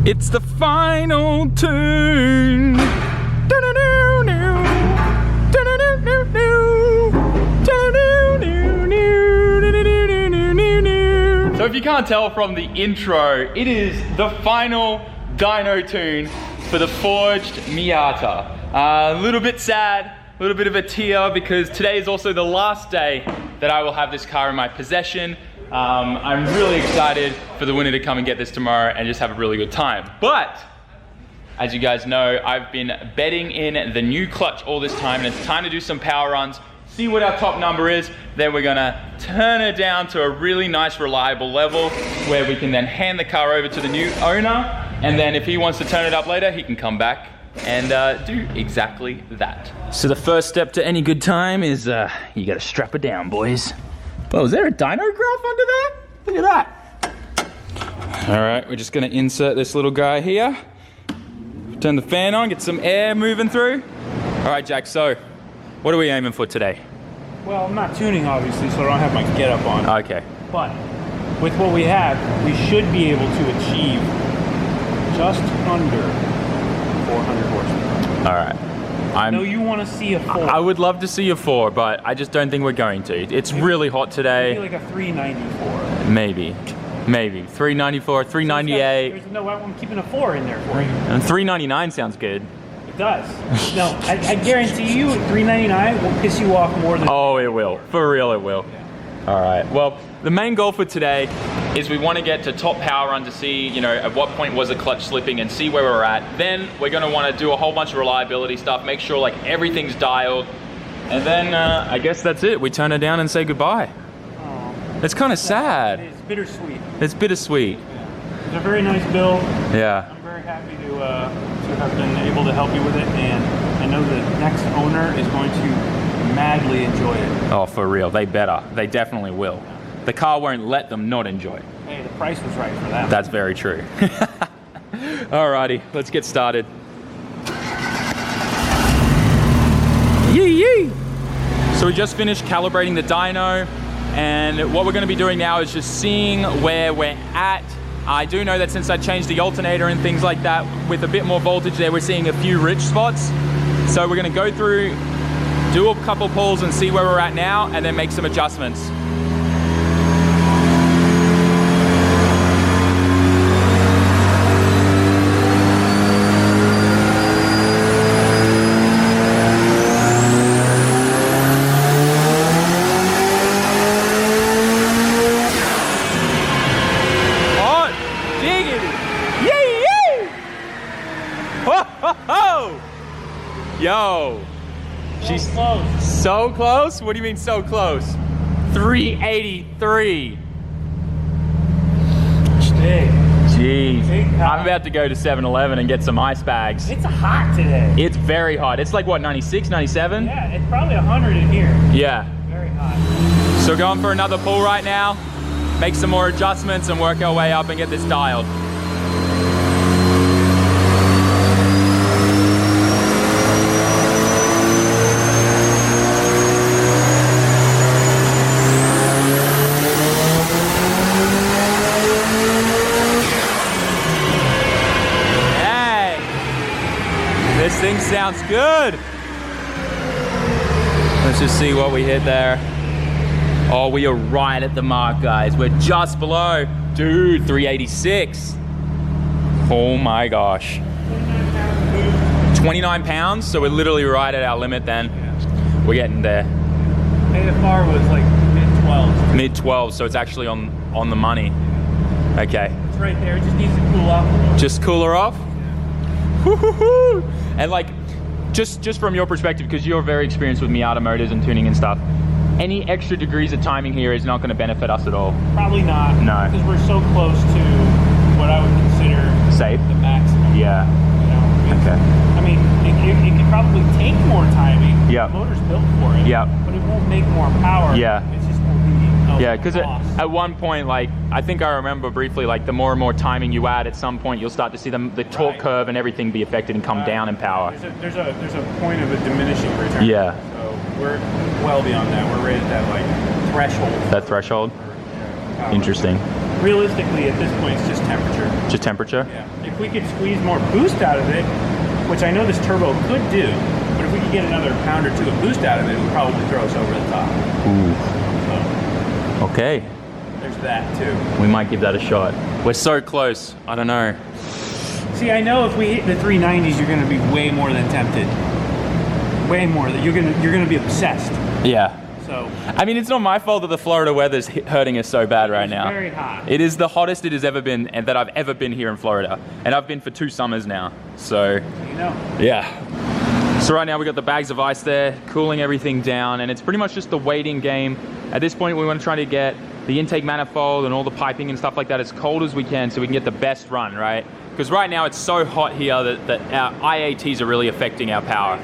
It's the final tune. So if you can't tell from the intro, it is the final dyno tune for the forged Miata. A little bit sad, a little bit of a tear, because today is also the last day that I will have this car in my possession. I'm really excited for the winner to come and get this tomorrow and just have a really good time. But as you guys know, I've been betting in the new clutch all this time, and it's time to do some power runs, see what our top number is, then we're gonna turn it down to a really nice, reliable level where we can then hand the car over to the new owner, and then if he wants to turn it up later, he can come back and do exactly that. So the first step to any good time is you gotta strap it down, boys. Oh, is there a dyno graph under there? Look at that. All right, we're just gonna insert this little guy here. Turn the fan on, get some air moving through. All right, Jack, so what are we aiming for today? Well, I'm not tuning, obviously, so I don't have my get up on. Okay. But with what we have, we should be able to achieve just under 400 horsepower. All right. I know you want to see a 4. I would love to see a 4, but I just don't think we're going to. It's really hot today. Maybe like a 394. Maybe. 394, 398. No, I'm keeping a 4 in there for you. And 399 sounds good. It does. No, I guarantee you 399 will piss you off more than... Oh, it will. For real, it will. Yeah. All right. Well, the main goal for today is we want to get to top power run to see, you know, at what point was the clutch slipping and see where we're at. Then we're going to want to do a whole bunch of reliability stuff, make sure like everything's dialed. And then I guess that's it. We turn it down and say goodbye. Oh, it's kind of sad. It's bittersweet. It's bittersweet. Yeah. It's a very nice build. Yeah. I'm very happy to have been able to help you with it, and I know the next owner is going to madly enjoy it. Oh, for real. They better. They definitely will. The car won't let them not enjoy it. Hey, the price was right for that. That's very true. Alrighty, let's get started. Yee yee! So we just finished calibrating the dyno, and what we're going to be doing now is just seeing where we're at. I do know that since I changed the alternator and things like that, with a bit more voltage there, we're seeing a few rich spots. So we're going to go through, do a couple pulls and see where we're at now, and then make some adjustments. Yo, she's close. So close? What do you mean so close? 383. Jeez. I'm about to go to 7-Eleven and get some ice bags. It's hot today. It's very hot. It's like what, 96, 97? Yeah, it's probably 100 in here. Yeah. Very hot. So going for another pull right now, make some more adjustments and work our way up and get this dialed. This thing sounds good. Let's just see what we hit there. Oh, we are right at the mark, guys. We're just below. Dude, 386. Oh my gosh. 29 pounds, so we're literally right at our limit then. Yeah. We're getting there. AFR was like mid-12s. Mid-12s, so it's actually on the money. Okay. It's right there, it just needs to cool off. Just cool her off? Woo-hoo-hoo. And like, just from your perspective, because you're very experienced with Miata motors and tuning and stuff, any extra degrees of timing here is not going to benefit us at all. Probably not. No. Because we're so close to what I would consider safe. The maximum. Yeah. You know, okay. I mean, it could probably take more timing. Yeah. The motor's built for it. Yeah. But it won't make more power. Yeah. It's just going to be yeah, because at one point, like, I think I remember briefly, like, the more and more timing you add, at some point you'll start to see the torque curve and everything be affected and come down in power. There's a point of a diminishing return. Yeah. So we're well beyond that. We're right at that, like, threshold. That threshold? Interesting. realistically, at this point, it's just temperature. Just temperature? Yeah. If we could squeeze more boost out of it, which I know this turbo could do, but if we could get another pound or two of boost out of it, it would probably throw us over the top. Ooh. So, okay. there's that too. We might give that a shot. We're so close. I don't know. See, I know if we hit the 390s, you're going to be way more than tempted. Way more. You're gonna be obsessed. Yeah. So. I mean, it's not my fault that the Florida weather's hurting us so bad right now. It's very hot. It is the hottest it has ever been, and that I've ever been here in Florida, and I've been for 2 summers now. So. You know. Yeah. So right now we got the bags of ice there, cooling everything down, and it's pretty much just the waiting game. At this point, we want to try to get the intake manifold and all the piping and stuff like that as cold as we can, so we can get the best run, right? Because right now it's so hot here that our IATs are really affecting our power.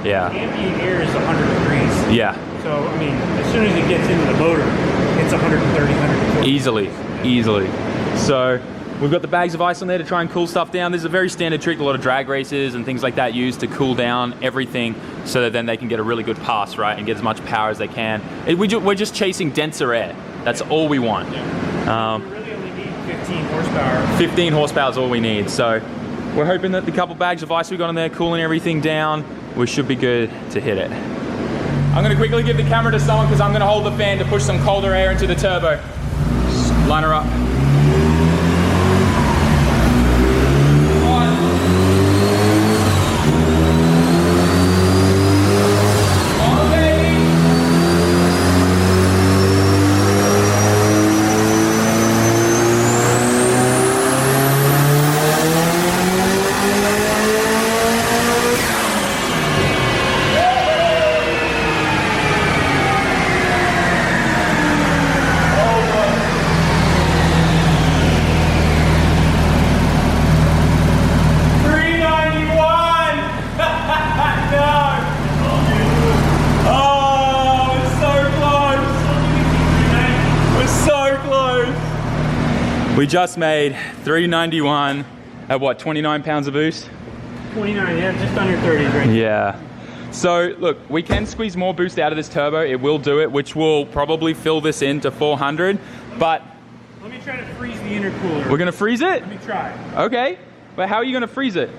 Yeah. Ambient air is 100 degrees. Yeah. So, I mean, as soon as it gets into the motor, it's 130, 140. Easily. So, we've got the bags of ice on there to try and cool stuff down. This is a very standard trick a lot of drag races and things like that use to cool down everything so that then they can get a really good pass, right, and get as much power as they can. We're just chasing denser air. That's all we want. Yeah. We really only need 15 horsepower. 15 horsepower is all we need. So, we're hoping that the couple bags of ice we got in there, cooling everything down, we should be good to hit it. I'm gonna quickly give the camera to someone because I'm gonna hold the fan to push some colder air into the turbo. Just line her up. We just made 391 at what, 29 pounds of boost? 29, yeah, just under 30 right. Yeah. So look, we can squeeze more boost out of this turbo. It will do it, which will probably fill this in to 400, but... Let me try to freeze the intercooler. We're gonna freeze it? Let me try. Okay, but how are you gonna freeze it?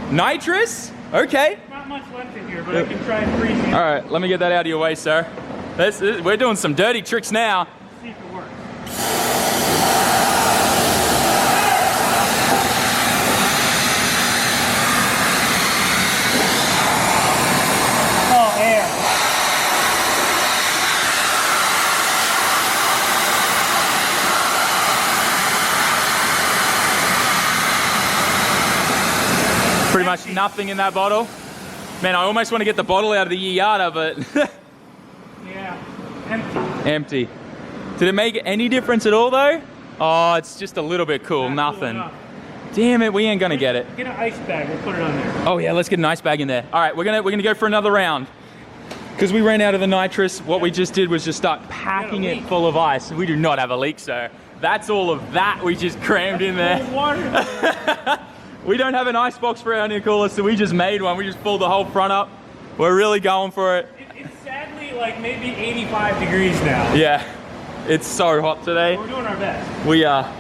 Nitrous? Okay. Not much left in here, but I can try and freeze it. All right, let me get that out of your way, sir. We're doing some dirty tricks now. See if it works. Oh, air. Pretty much nothing in that bottle. Man, I almost want to get the bottle out of the Miata, but Yeah, empty. empty. Did it make any difference at all though? Oh, it's just a little bit cool, nothing. Damn it, we ain't gonna get it. Get an ice bag, we'll put it on there. Oh yeah, let's get an ice bag in there. All right, we're gonna go for another round. Because we ran out of the nitrous, what we just did was just start packing it full of ice. We do not have a leak, sir. That's all of that we just crammed in there. Cold water. We don't have an ice box for our intercooler, so we just made one. We just pulled the whole front up. We're really going for it. It's sadly like maybe 85 degrees now. Yeah, it's so hot today. We're doing our best. We are.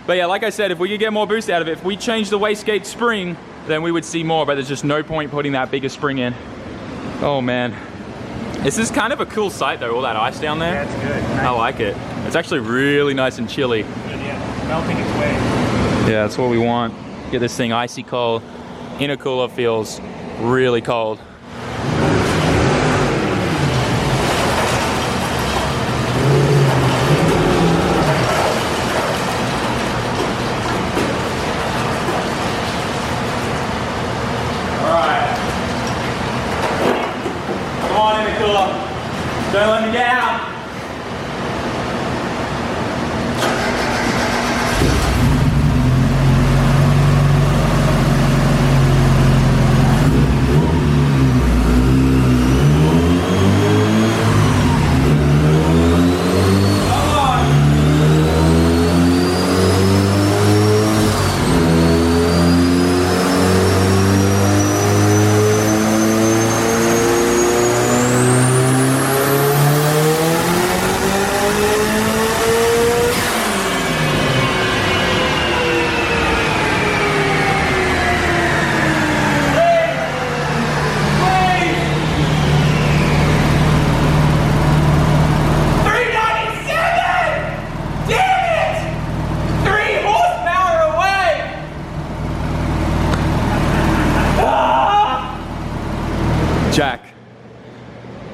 But yeah, like I said, if we could get more boost out of it, if we change the wastegate spring, then we would see more, but there's just no point putting that bigger spring in. Oh man. This is kind of a cool sight though, all that ice down there. That's good. Nice. I like it. It's actually really nice and chilly. Good, yeah. Melting its way. Yeah, that's what we want. Get this thing icy cold. Intercooler feels really cold. Alright. Come on, intercooler. Don't let me down.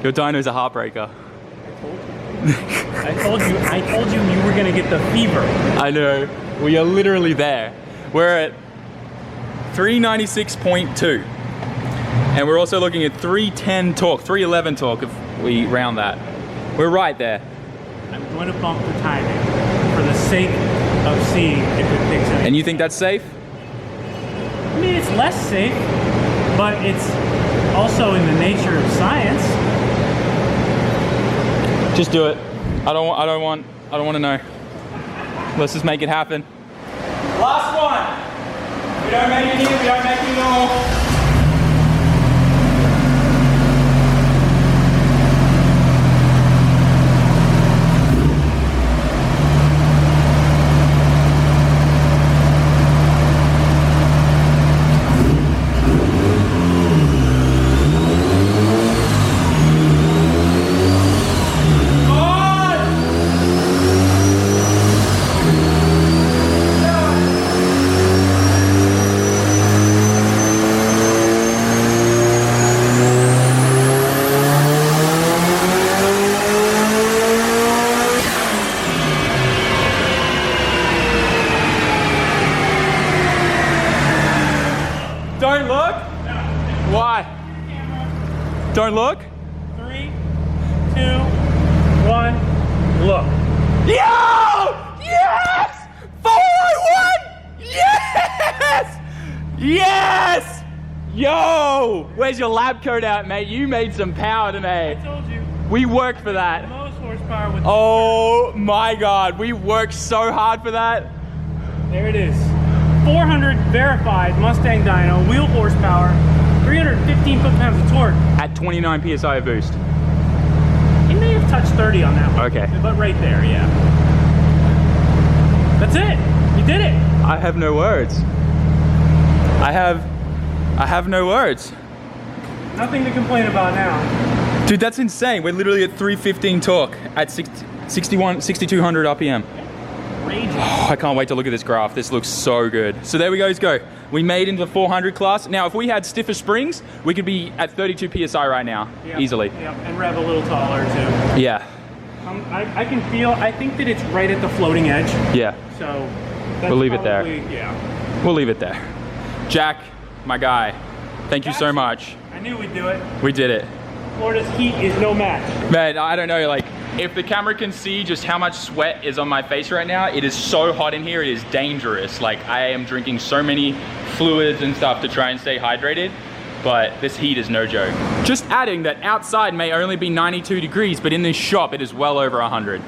Your dyno's a heartbreaker. I told you you were gonna get the fever. I know. We are literally there. We're at 396.2. And we're also looking at 310 torque, 311 torque if we round that. We're right there. I'm going to bump the timing for the sake of seeing if it picks up. And you think that's safe? I mean, it's less safe, but it's also in the nature of science. Just do it. I don't want to know. Let's just make it happen. Last one. We don't make it here, we don't make it all. Don't look? Why? Don't look? 3, 2, 1, look. Yo! Yes! 401! Yes! Yes! Yo! Where's your lab coat at, mate? You made some power today. I told you. We worked for that. The most horsepower with Oh my God, we worked so hard for that. There it is. 400 verified Mustang dyno, wheel horsepower, 315 foot-pounds of torque. At 29 PSI of boost. He may have touched 30 on that one. Okay. But right there, yeah. That's it. You did it. I have no words. I have no words. Nothing to complain about now. Dude, that's insane. We're literally at 315 torque at 6,200 RPM. Raging. Oh, I can't wait to look at this graph. This looks so good. So there we go. We made into the 400 class. Now, if we had stiffer springs, we could be at 32 PSI right now, easily. Yep, and rev a little taller too. Yeah. I can feel, I think that it's right at the floating edge. Yeah. So that's We'll leave it there. Yeah. We'll leave it there. Jack, my guy, thank you so much. I knew we'd do it. We did it. Florida's heat is no match. Man, I don't know, like, if the camera can see just how much sweat is on my face right now, it is so hot in here, it is dangerous. Like, I am drinking so many fluids and stuff to try and stay hydrated, but this heat is no joke. Just adding that outside may only be 92 degrees, but in this shop, it is well over 100.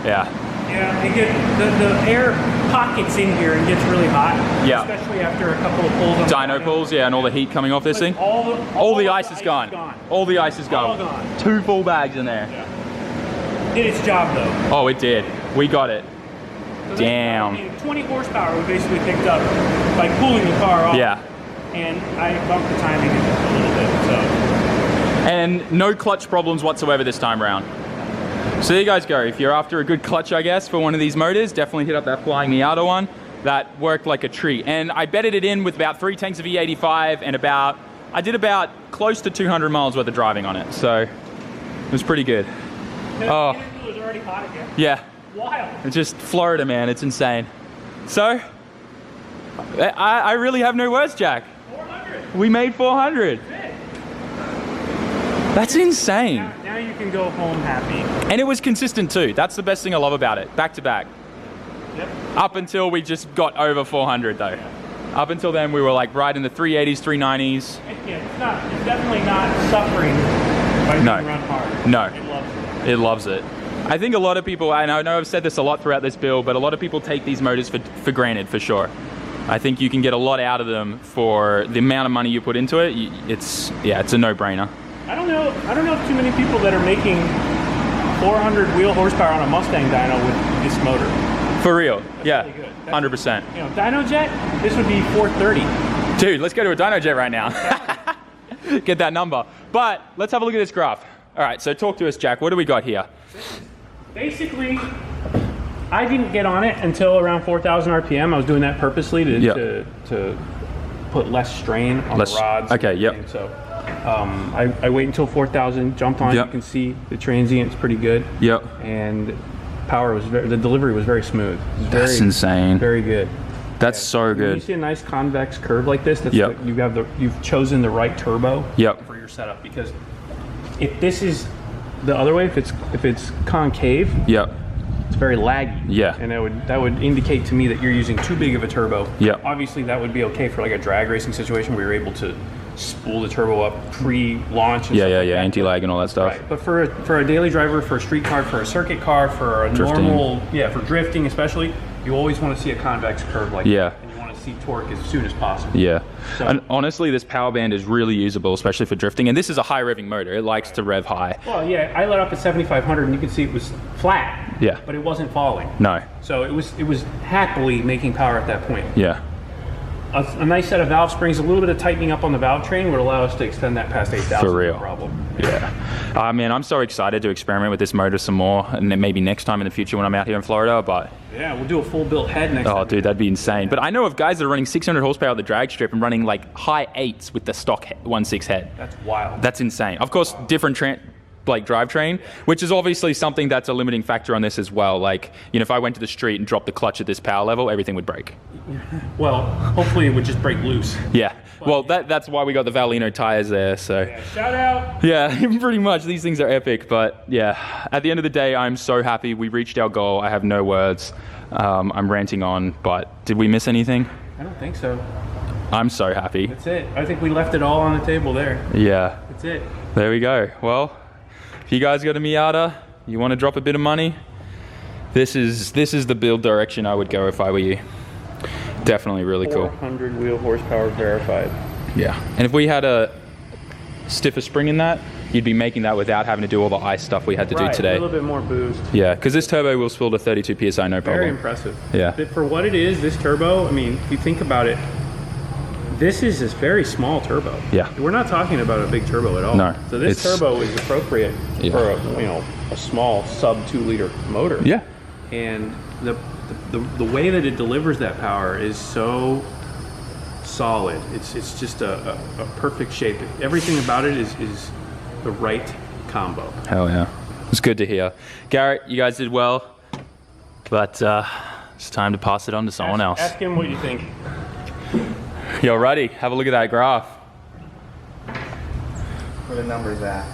Yeah. Yeah, the air pockets in here and gets really hot. Yeah. Especially after a couple of pulls on Dyno pulls, yeah, and all the heat coming off this thing. All the ice is gone. All the ice is gone. All gone. 2 full bags in there. Yeah. Did its job though. Oh, it did. We got it. So Damn. 20 horsepower we basically picked up by cooling the car off. Yeah. And I bumped the timing a little bit, so. And no clutch problems whatsoever this time around. So there you guys go. If you're after a good clutch, I guess, for one of these motors, definitely hit up that Flying Miata one. That worked like a treat. And I bedded it in with about 3 tanks of E85 and I did about close to 200 miles worth of driving on it. So it was pretty good. Oh. It was already hot again. Yeah. Wild. It's just Florida, man. It's insane. So I really have no words, Jack. 400. We made 400. That's insane. Now you can go home happy. And it was consistent too. That's the best thing I love about it. Back to back. Yep. Up until we just got over 400 though. Yeah. Up until then we were like right in the 380s, 390s. Yeah, it's definitely not suffering by being run hard. No. It loves it. It loves it. I think a lot of people, and I know I've said this a lot throughout this build, but a lot of people take these motors for granted, for sure. I think you can get a lot out of them for the amount of money you put into it. It's a no-brainer. I don't know of too many people that are making 400 wheel horsepower on a Mustang dyno with this motor. For real, That's yeah, really good. 100%. You know, dyno jet, this would be 430. Dude, let's go to a dyno jet right now. Get that number. But let's have a look at this graph. All right, so talk to us, Jack. What do we got here? Basically, I didn't get on it until around 4,000 RPM. I was doing that purposely to put less strain on the rods. Okay, yep. So I wait until 4,000, jumped on it. Yep. You can see the transient's pretty good. Yep. And power was the delivery was very smooth. It was That's insane. Very good. That's so When good. you see a nice convex curve like this, that's Yep. you've chosen the right turbo Yep. for your setup. Because if this is the other way, if it's concave, Yep. it's very laggy. Yeah. And that would indicate to me that you're using too big of a turbo. Yeah. Obviously that would be okay for like a drag racing situation where you're able to spool the turbo up pre-launch. And Yeah, stuff yeah, like yeah. that. Anti-lag and all that stuff. Right. But for a daily driver, for a street car, for a circuit car, for a Drifting. normal, for drifting especially, you always want to see a convex curve like Yeah. that. And you want to see torque as soon as possible. Yeah. So- And honestly, this power band is really usable, especially for drifting. And this is a high revving motor. It likes to rev high. Well, yeah, I let up at 7,500 and you can see it was flat. Yeah. But it wasn't falling. No. So it was happily making power at that point. Yeah. A nice set of valve springs, a little bit of tightening up on the valve train would allow us to extend that past 8,000. For real. No problem. Yeah. Man, I'm so excited to experiment with this motor some more, and then maybe next time in the future when I'm out here in Florida. But Yeah, we'll do a full built head next time. oh, dude, that'd be insane. But I know of guys that are running 600 horsepower at the drag strip and running like high 8s with the stock 1.6 head. That's wild. That's insane. Of course, different drivetrain, which is obviously something that's a limiting factor on this as well. Like, you know, if I went to the street and dropped the clutch at this power level, everything would break. Well, hopefully it would just break loose. Yeah. Well, that's why we got the Valino tires there. So. Yeah, shout out. Yeah, pretty much. These things are epic, but yeah. At the end of the day, I'm so happy we reached our goal. I have no words. I'm ranting on, but did we miss anything? I don't think so. I'm so happy. That's it. I think we left it all on the table there. Yeah. That's it. There we go. Well, if you guys got a Miata, you want to drop a bit of money, this is the build direction I would go if I were you. Definitely really cool. 400 wheel horsepower verified. Yeah. And if we had a stiffer spring in that, you'd be making that without having to do all the ice stuff we had to do today. A little bit more boost. Yeah, because this turbo will spill to 32 PSI, no problem. Very impressive. Yeah. But for what it is, this turbo, I mean, if you think about it, this is this very small turbo. Yeah. We're not talking about a big turbo at all. No, So this it's- turbo is appropriate Yeah. for a small sub 2 liter motor. Yeah. And the way that it delivers that power is so solid. It's just a perfect shape. Everything about it is the right combo. Hell yeah. It's good to hear. Garrett, you guys did well, but it's time to pass it on to someone else. Ask him what you think. Yo, Ruddy, have a look at that graph. Where the numbers at?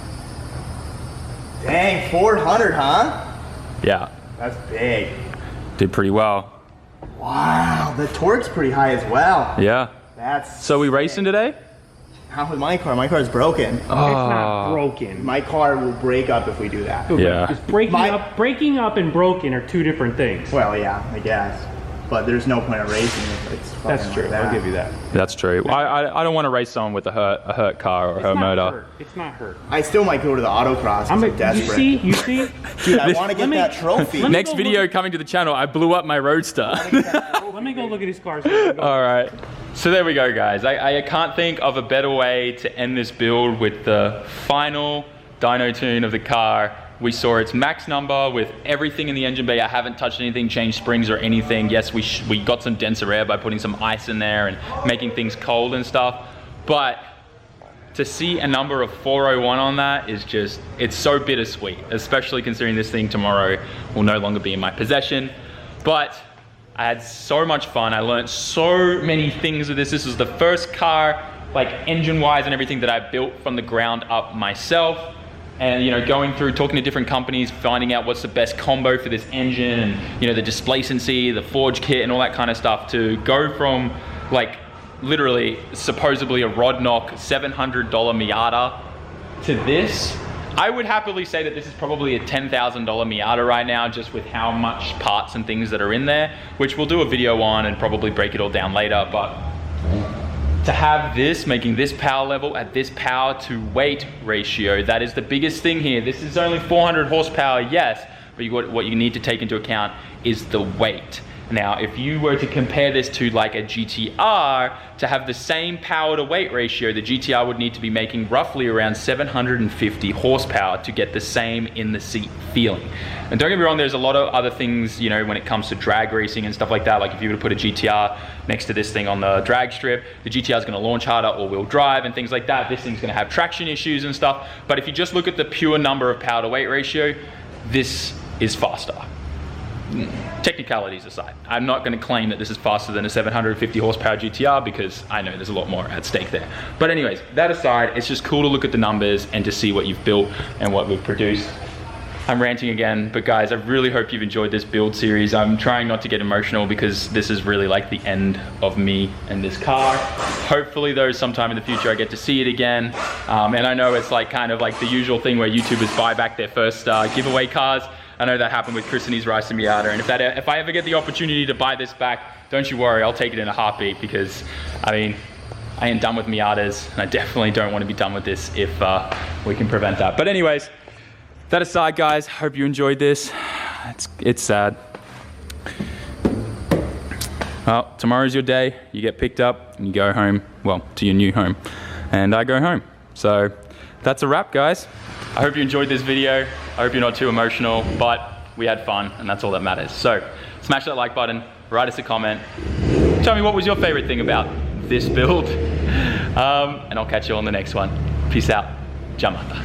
Dang, 400, huh? Yeah, That's big. did pretty well. Wow, the torque's pretty high as well. Yeah. That's So we racing today? How with my car? My car's broken. It's not broken. My car will break up if we do that. Yeah. Just breaking up and broken are two different things. Well, yeah, I guess. But there's no point of racing if it's fucking That's true. like that. I'll give you that. That's true. I don't want to race someone with a hurt car or a hurt motor. It's not hurt. I still might go to the autocross. I'm desperate. You see? Dude, I want to get that trophy. let me Next go video look- coming to the channel, I blew up my Roadster. Let me go look at his car. All right. So there we go, guys. I can't think of a better way to end this build with the final dyno tune of the car. We saw its max number with everything in the engine bay. I haven't touched anything, changed springs or anything. Yes, we got some denser air by putting some ice in there and making things cold and stuff. But to see a number of 401 on that is just, it's so bittersweet, especially considering this thing tomorrow will no longer be in my possession. But I had so much fun. I learned so many things with this. This was the first car, like engine-wise and everything, that I built from the ground up myself. And you know, going through, talking to different companies, finding out what's the best combo for this engine, and you know, the displacency, the forge kit, and all that kind of stuff. To go from like literally supposedly a rod knock $700 Miata to this, I would happily say that this is probably a $10,000 Miata right now, just with how much parts and things that are in there, which we'll do a video on and probably break it all down later. But to have this, making this power level at this power to weight ratio, that is the biggest thing here. This is only 400 horsepower, yes, but what you need to take into account is the weight. Now, if you were to compare this to like a GTR, to have the same power to weight ratio, the GTR would need to be making roughly around 750 horsepower to get the same in the seat feeling. And don't get me wrong, there's a lot of other things, you know, when it comes to drag racing and stuff like that. Like if you were to put a GTR next to this thing on the drag strip, the GTR is going to launch harder, all-wheel drive and things like that. This thing's going to have traction issues and stuff. But if you just look at the pure number of power to weight ratio, this is faster. Technicalities aside, I'm not going to claim that this is faster than a 750 horsepower GTR because I know there's a lot more at stake there. But anyways, that aside, it's just cool to look at the numbers and to see what you've built and what we've produced. I'm ranting again, but guys, I really hope you've enjoyed this build series. I'm trying not to get emotional because this is really like the end of me and this car. Hopefully though, sometime in the future I get to see it again. And I know it's like kind of like the usual thing where YouTubers buy back their first giveaway cars. I know that happened with Chris and his Rice and Miata, and if I ever get the opportunity to buy this back, don't you worry, I'll take it in a heartbeat because, I mean, I ain't done with Miatas, and I definitely don't want to be done with this if we can prevent that. But anyways, that aside, guys, hope you enjoyed this. It's sad. Well, tomorrow's your day. You get picked up and you go home, well, to your new home, and I go home. So that's a wrap, guys. I hope you enjoyed this video. I hope you're not too emotional, but we had fun and that's all that matters. So smash that like button, write us a comment. Tell me what was your favorite thing about this build. And I'll catch you on the next one. Peace out. Jamata.